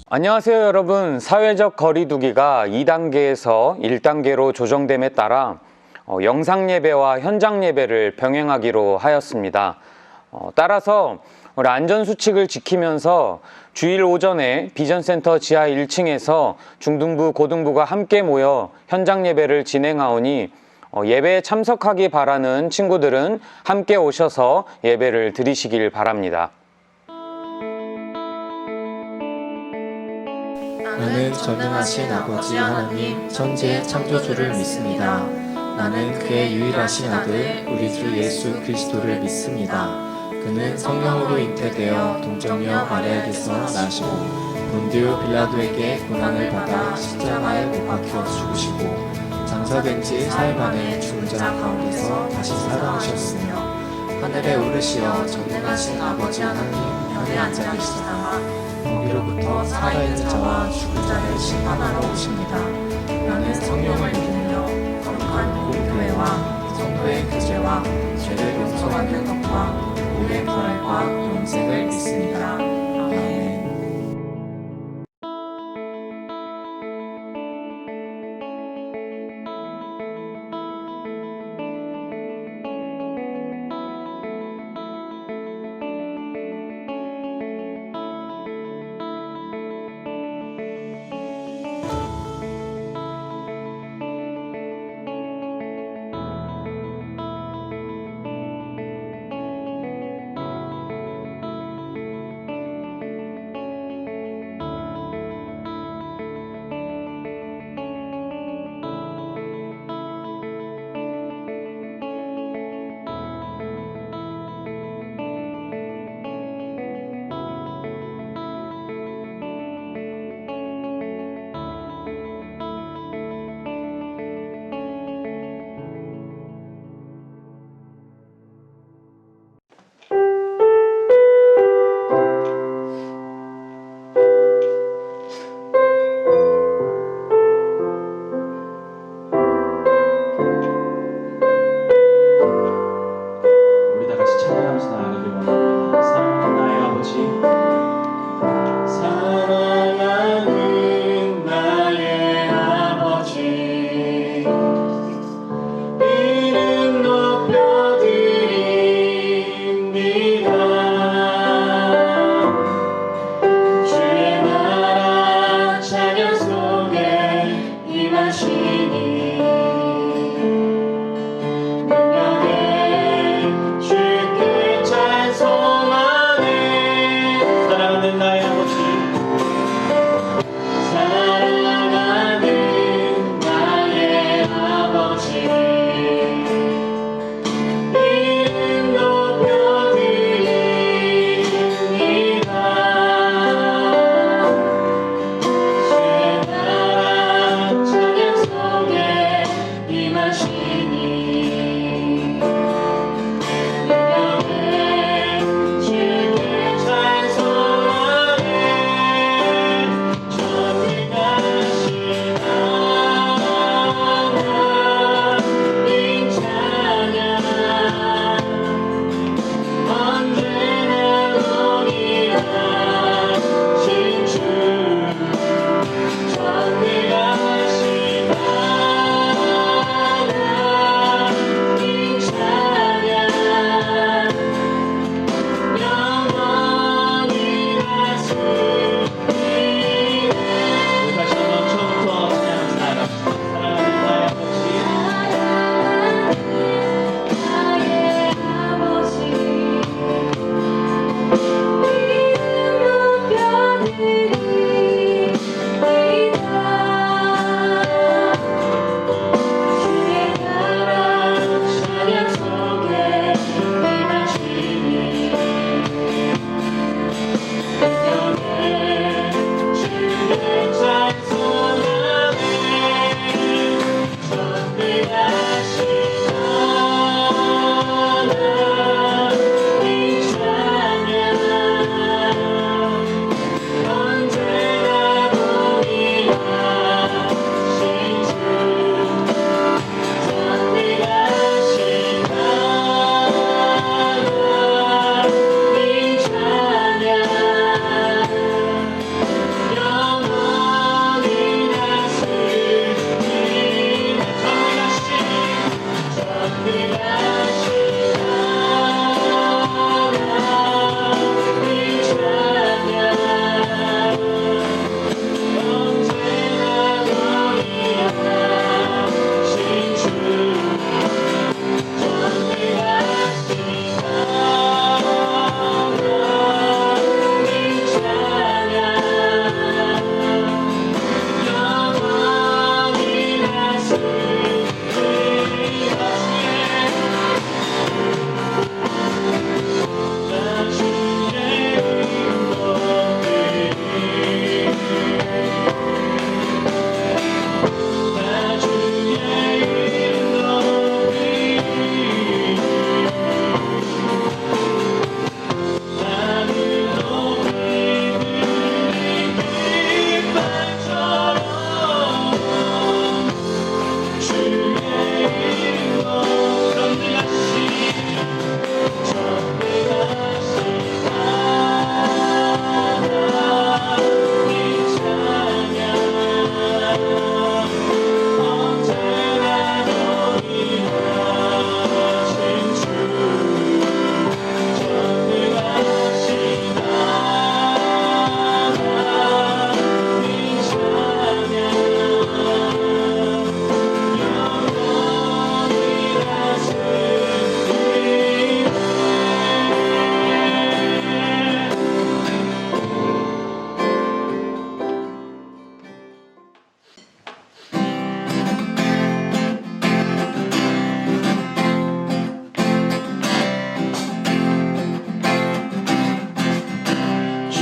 안녕하세요 여러분. 사회적 거리두기가 2단계에서 1단계로 조정됨에 따라 영상 예배와 현장 예배를 병행하기로 하였습니다. 따라서 우리 안전수칙을 지키면서 주일 오전에 비전센터 지하 1층에서 중등부, 고등부가 함께 모여 현장 예배를 진행하오니 예배에 참석하기 바라는 친구들은 함께 오셔서 예배를 드리시길 바랍니다. 나는 전능하신 아버지 하나님 천지의 창조주를 믿습니다. 나는 그의 유일하신 아들 우리 주 예수 그리스도를 믿습니다. 그는 성령으로 잉태되어 동정녀 마리아에게서 나시고 본디오 빌라도에게 고난을 받아 십자가에 못 박혀 죽으시고 장사된 지 사흘 만에 죽은 자 가운데서 다시 살아나셨으며 하늘에 오르시어 전능하신 아버지 하나님 편에 앉아 계시다가 거기로부터 살아있는 자와 죽은 자를 심판하러 오십니다. 나는 성령을 믿으며 거룩한 공교회와 성도의 교제와 죄를 용서받는 것과 우리의 부활과 영생을 믿습니다. 아멘.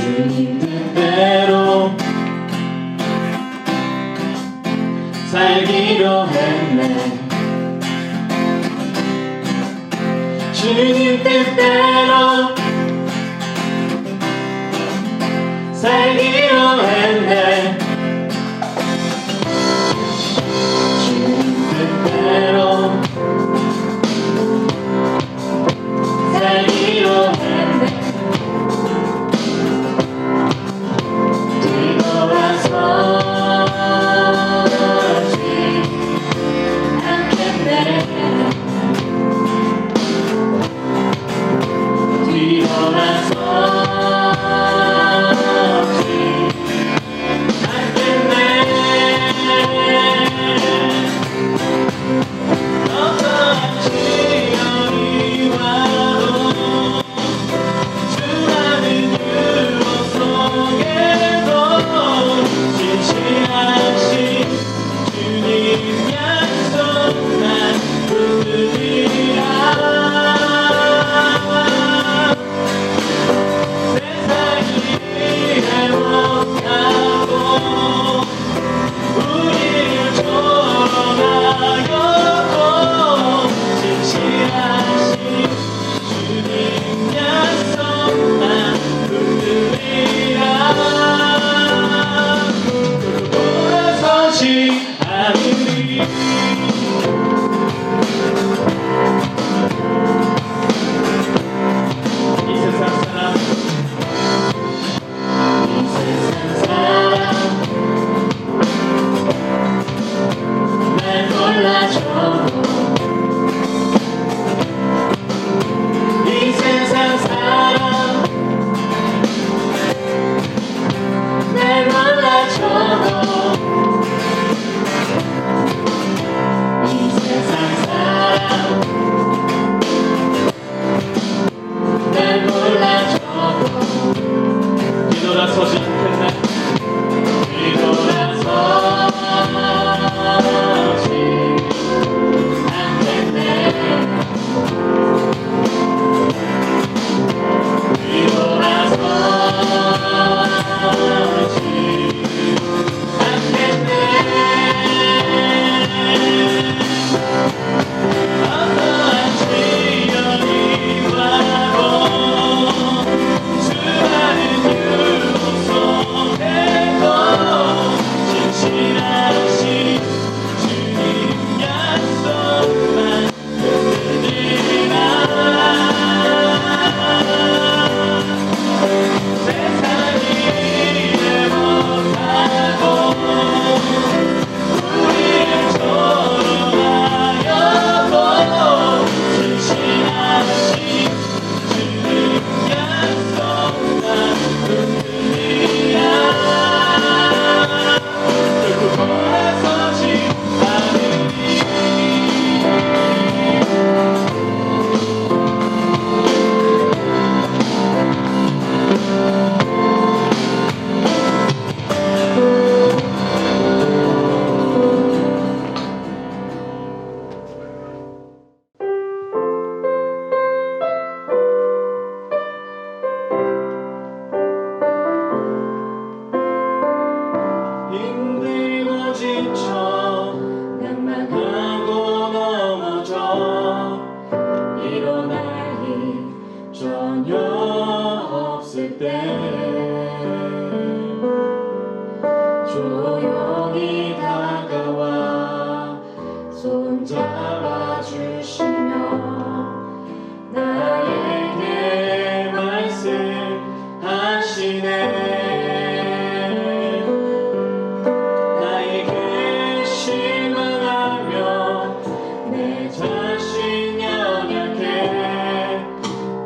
주님 뜻대로 살기로 했네. 주님 뜻대로 살기로 했네. 주님 뜻대로 살기로 했네. 뒤돌아서지 않겠네.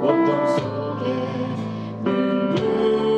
어둠 속에 눈물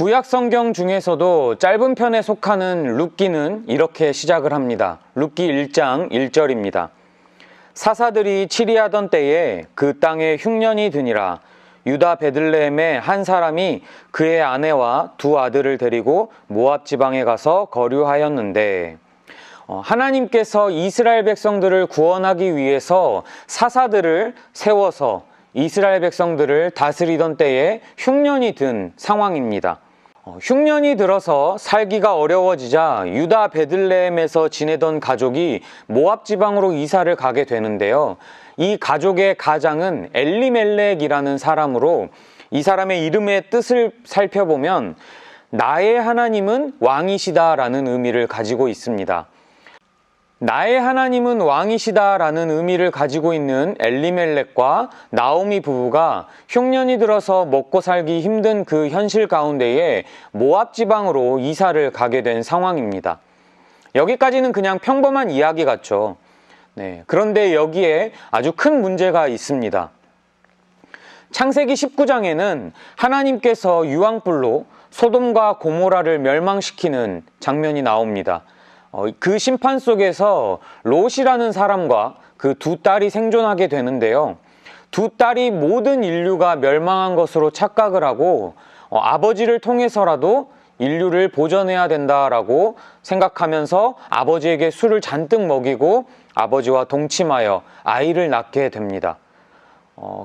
구약 성경 중에서도 짧은 편에 속하는 룻기는 이렇게 시작을 합니다. 룻기 1장 1절입니다. 사사들이 치리하던 때에 그 땅에 흉년이 드니라. 유다 베들레헴의 한 사람이 그의 아내와 두 아들을 데리고 모압 지방에 가서 거류하였는데, 하나님께서 이스라엘 백성들을 구원하기 위해서 사사들을 세워서 이스라엘 백성들을 다스리던 때에 흉년이 든 상황입니다. 흉년이 들어서 살기가 어려워지자 유다 베들레헴에서 지내던 가족이 모압 지방으로 이사를 가게 되는데요. 이 가족의 가장은 엘리멜렉이라는 사람으로, 이 사람의 이름의 뜻을 살펴보면 나의 하나님은 왕이시다라는 의미를 가지고 있습니다. 나의 하나님은 왕이시다라는 의미를 가지고 있는 엘리멜렉과 나오미 부부가 흉년이 들어서 먹고 살기 힘든 그 현실 가운데에 모압 지방으로 이사를 가게 된 상황입니다. 여기까지는 그냥 평범한 이야기 같죠. 그런데 여기에 아주 큰 문제가 있습니다. 창세기 19장에는 하나님께서 유황불로 소돔과 고모라를 멸망시키는 장면이 나옵니다. 그 심판 속에서 롯이라는 사람과 그 두 딸이 생존하게 되는데요. 두 딸이 모든 인류가 멸망한 것으로 착각을 하고 아버지를 통해서라도 인류를 보존해야 된다라고 생각하면서 아버지에게 술을 잔뜩 먹이고 아버지와 동침하여 아이를 낳게 됩니다.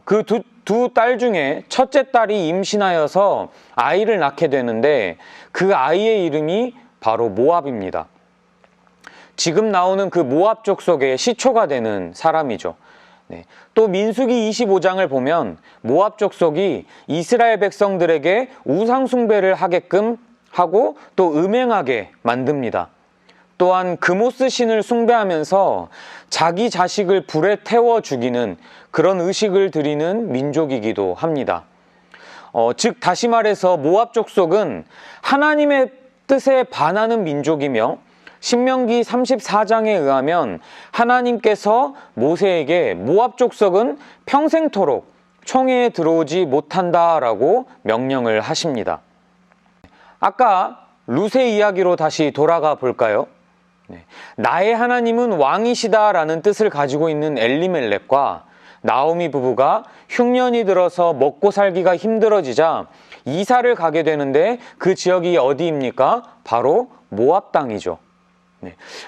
그 두 딸 중에 첫째 딸이 임신하여서 아이를 낳게 되는데 그 아이의 이름이 바로 모압입니다. 지금 나오는 그 모압 족속의 시초가 되는 사람이죠. 또 민수기 25장을 보면 모압 족속이 이스라엘 백성들에게 우상 숭배를 하게끔 하고 또 음행하게 만듭니다. 또한 그모스 신을 숭배하면서 자기 자식을 불에 태워 죽이는 그런 의식을 드리는 민족이기도 합니다. 즉 다시 말해서 모압 족속은 하나님의 뜻에 반하는 민족이며, 신명기 34장에 의하면 하나님께서 모세에게 모압 족속은 평생토록 총회에 들어오지 못한다라고 명령을 하십니다. 아까 룻의 이야기로 다시 돌아가 볼까요? 나의 하나님은 왕이시다라는 뜻을 가지고 있는 엘리멜렉과 나오미 부부가 흉년이 들어서 먹고 살기가 힘들어지자 이사를 가게 되는데 그 지역이 어디입니까? 바로 모압 땅이죠.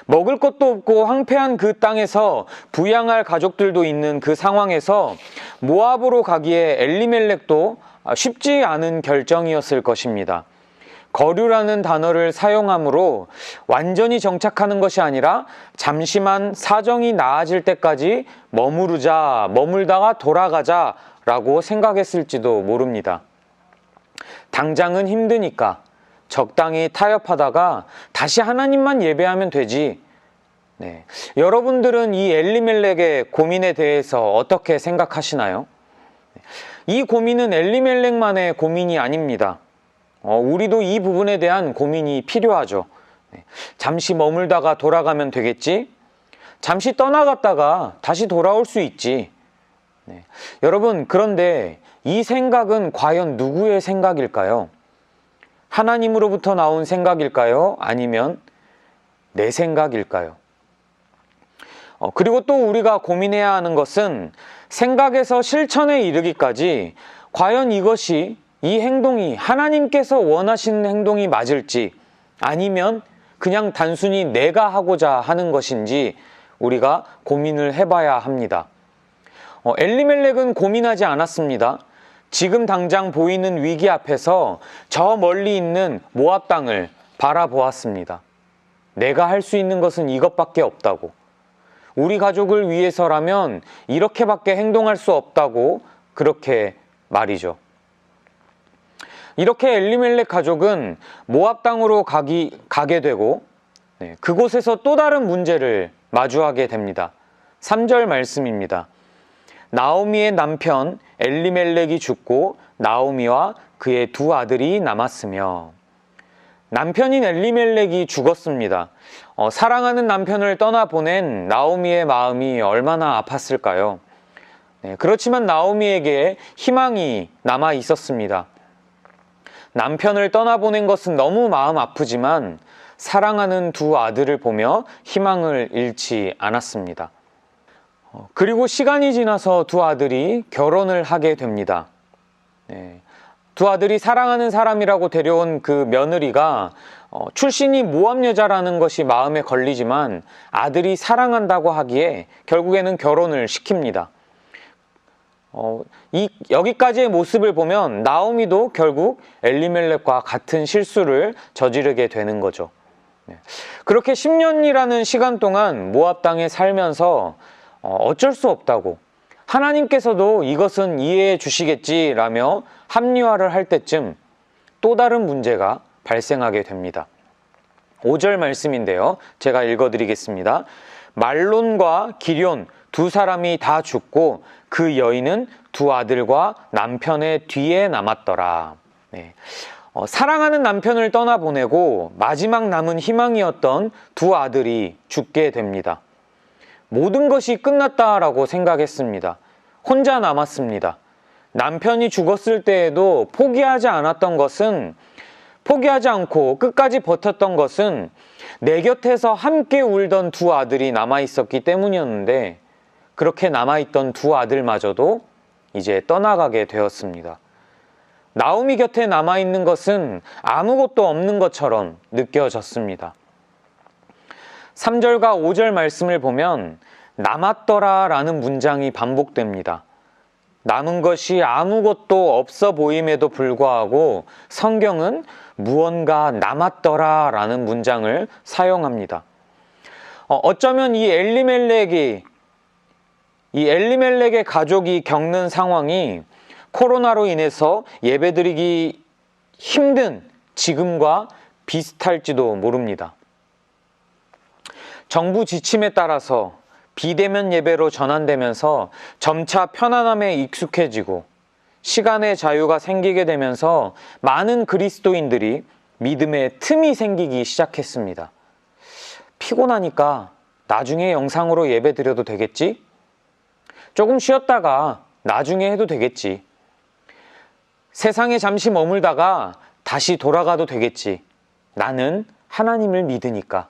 먹을 것도 없고 황폐한 그 땅에서 부양할 가족들도 있는 그 상황에서 모압으로 가기에 엘리멜렉도 쉽지 않은 결정이었을 것입니다. 거류라는 단어를 사용함으로 완전히 정착하는 것이 아니라 잠시만 사정이 나아질 때까지 머물다가 돌아가자라고 생각했을지도 모릅니다. 당장은 힘드니까 적당히 타협하다가 다시 하나님만 예배하면 되지. 여러분들은 이 엘리멜렉의 고민에 대해서 어떻게 생각하시나요? 이 고민은 엘리멜렉만의 고민이 아닙니다. 우리도 이 부분에 대한 고민이 필요하죠. 잠시 머물다가 돌아가면 되겠지? 잠시 떠나갔다가 다시 돌아올 수 있지. 여러분, 그런데 이 생각은 과연 누구의 생각일까요? 하나님으로부터 나온 생각일까요? 아니면 내 생각일까요? 그리고 또 우리가 고민해야 하는 것은 생각에서 실천에 이르기까지 과연 이 행동이 하나님께서 원하시는 행동이 맞을지, 아니면 그냥 단순히 내가 하고자 하는 것인지 우리가 고민을 해봐야 합니다. 엘리멜렉은 고민하지 않았습니다. 지금 당장 보이는 위기 앞에서 저 멀리 있는 모압 땅을 바라보았습니다. 내가 할 수 있는 것은 이것밖에 없다고, 우리 가족을 위해서라면 이렇게밖에 행동할 수 없다고 그렇게 말이죠. 이렇게 엘리멜렉 가족은 모압 땅으로 가게 되고 그곳에서 또 다른 문제를 마주하게 됩니다. 3절 말씀입니다. 나오미의 남편 엘리멜렉이 죽고 나오미와 그의 두 아들이 남았으며, 남편인 엘리멜렉이 죽었습니다. 사랑하는 남편을 떠나보낸 나오미의 마음이 얼마나 아팠을까요? 그렇지만 나오미에게 희망이 남아 있었습니다. 남편을 떠나보낸 것은 너무 마음 아프지만 사랑하는 두 아들을 보며 희망을 잃지 않았습니다. 그리고 시간이 지나서 두 아들이 결혼을 하게 됩니다. 두 아들이 사랑하는 사람이라고 데려온 그 며느리가 출신이 모함 여자라는 것이 마음에 걸리지만 아들이 사랑한다고 하기에 결국에는 결혼을 시킵니다. 여기까지의 모습을 보면 나오미도 결국 엘리멜렉과 같은 실수를 저지르게 되는 거죠. 그렇게 10년이라는 시간 동안 모압 땅에 살면서 어쩔 수 없다고, 하나님께서도 이것은 이해해 주시겠지라며 합리화를 할 때쯤 또 다른 문제가 발생하게 됩니다. 5절 말씀인데요. 제가 읽어드리겠습니다. 말론과 기럨 두 사람이 다 죽고 그 여인은 두 아들과 남편의 뒤에 남았더라. 사랑하는 남편을 떠나보내고 마지막 남은 희망이었던 두 아들이 죽게 됩니다. 모든 것이 끝났다라고 생각했습니다. 혼자 남았습니다. 남편이 죽었을 때에도 포기하지 않고 끝까지 버텼던 것은 내 곁에서 함께 울던 두 아들이 남아있었기 때문이었는데 그렇게 남아있던 두 아들마저도 이제 떠나가게 되었습니다. 나오미 곁에 남아있는 것은 아무것도 없는 것처럼 느껴졌습니다. 3절과 5절 말씀을 보면 남았더라 라는 문장이 반복됩니다. 남은 것이 아무것도 없어 보임에도 불구하고 성경은 무언가 남았더라 라는 문장을 사용합니다. 어쩌면 이 엘리멜렉의 가족이 겪는 상황이 코로나로 인해서 예배드리기 힘든 지금과 비슷할지도 모릅니다. 정부 지침에 따라서 비대면 예배로 전환되면서 점차 편안함에 익숙해지고 시간의 자유가 생기게 되면서 많은 그리스도인들이 믿음의 틈이 생기기 시작했습니다. 피곤하니까 나중에 영상으로 예배 드려도 되겠지? 조금 쉬었다가 나중에 해도 되겠지. 세상에 잠시 머물다가 다시 돌아가도 되겠지. 나는 하나님을 믿으니까.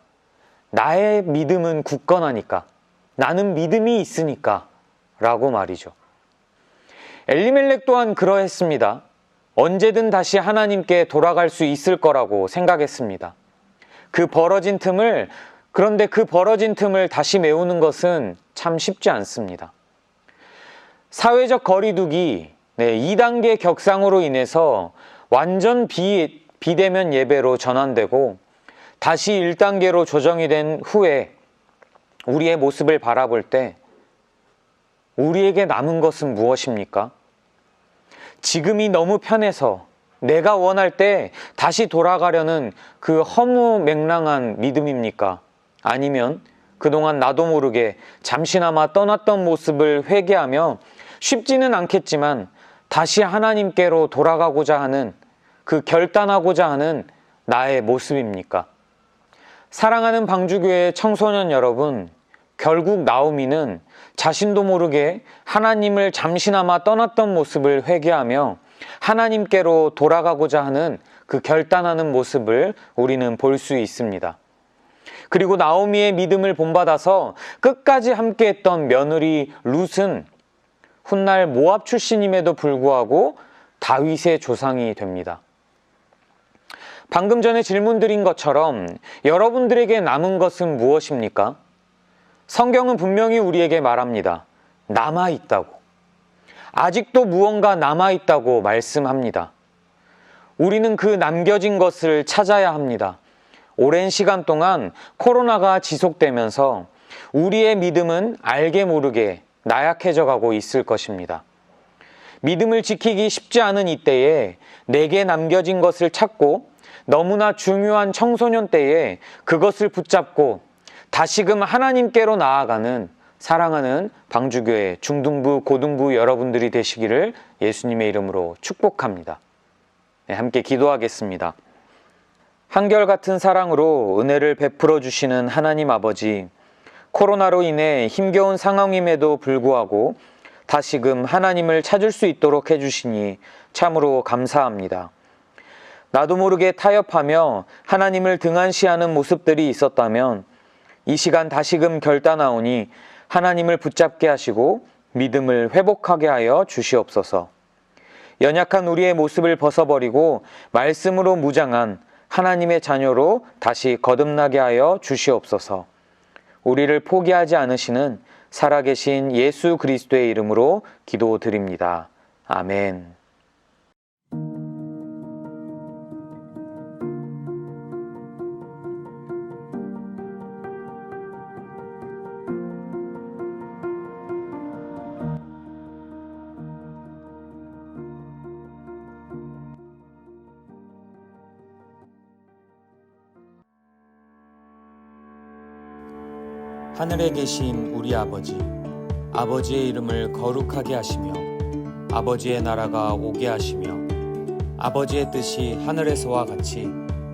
나의 믿음은 굳건하니까. 나는 믿음이 있으니까 라고 말이죠. 엘리멜렉 또한 그러했습니다. 언제든 다시 하나님께 돌아갈 수 있을 거라고 생각했습니다. 그런데 그 벌어진 틈을 다시 메우는 것은 참 쉽지 않습니다. 사회적 거리두기 2단계 격상으로 인해서 완전 비대면 예배로 전환되고 다시 1단계로 조정이 된 후에 우리의 모습을 바라볼 때 우리에게 남은 것은 무엇입니까? 지금이 너무 편해서 내가 원할 때 다시 돌아가려는 그 허무맹랑한 믿음입니까? 아니면 그동안 나도 모르게 잠시나마 떠났던 모습을 회개하며 쉽지는 않겠지만 다시 하나님께로 돌아가고자 하는 결단하고자 하는 나의 모습입니까? 사랑하는 방주교회 청소년 여러분, 결국 나오미는 자신도 모르게 하나님을 잠시나마 떠났던 모습을 회개하며 하나님께로 돌아가고자 하는 그 결단하는 모습을 우리는 볼 수 있습니다. 그리고 나오미의 믿음을 본받아서 끝까지 함께했던 며느리 룻은 훗날 모압 출신임에도 불구하고 다윗의 조상이 됩니다. 방금 전에 질문드린 것처럼 여러분들에게 남은 것은 무엇입니까? 성경은 분명히 우리에게 말합니다. 남아있다고. 아직도 무언가 남아있다고 말씀합니다. 우리는 그 남겨진 것을 찾아야 합니다. 오랜 시간 동안 코로나가 지속되면서 우리의 믿음은 알게 모르게 나약해져 가고 있을 것입니다. 믿음을 지키기 쉽지 않은 이때에 내게 남겨진 것을 찾고 너무나 중요한 청소년 때에 그것을 붙잡고 다시금 하나님께로 나아가는 사랑하는 방주교회 중등부, 고등부 여러분들이 되시기를 예수님의 이름으로 축복합니다. 함께 기도하겠습니다. 한결같은 사랑으로 은혜를 베풀어 주시는 하나님 아버지, 코로나로 인해 힘겨운 상황임에도 불구하고 다시금 하나님을 찾을 수 있도록 해주시니 참으로 감사합니다. 나도 모르게 타협하며 하나님을 등한시하는 모습들이 있었다면 이 시간 다시금 결단하오니 하나님을 붙잡게 하시고 믿음을 회복하게 하여 주시옵소서. 연약한 우리의 모습을 벗어버리고 말씀으로 무장한 하나님의 자녀로 다시 거듭나게 하여 주시옵소서. 우리를 포기하지 않으시는 살아계신 예수 그리스도의 이름으로 기도드립니다. 아멘. 하늘에 계신 우리 아버지, 아버지의 이름을 거룩하게 하시며 아버지의 나라가 오게 하시며 아버지의 뜻이 하늘에서와 같이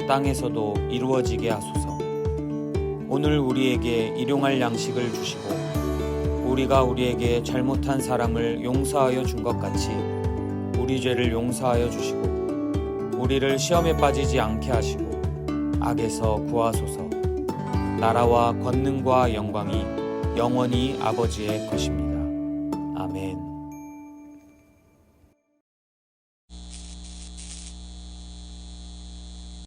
땅에서도 이루어지게 하소서. 오늘 우리에게 일용할 양식을 주시고 우리가 우리에게 잘못한 사람을 용서하여 준 것 같이 우리 죄를 용서하여 주시고 우리를 시험에 빠지지 않게 하시고 악에서 구하소서. 나라와 권능과 영광이 영원히 아버지의 것입니다. 아멘.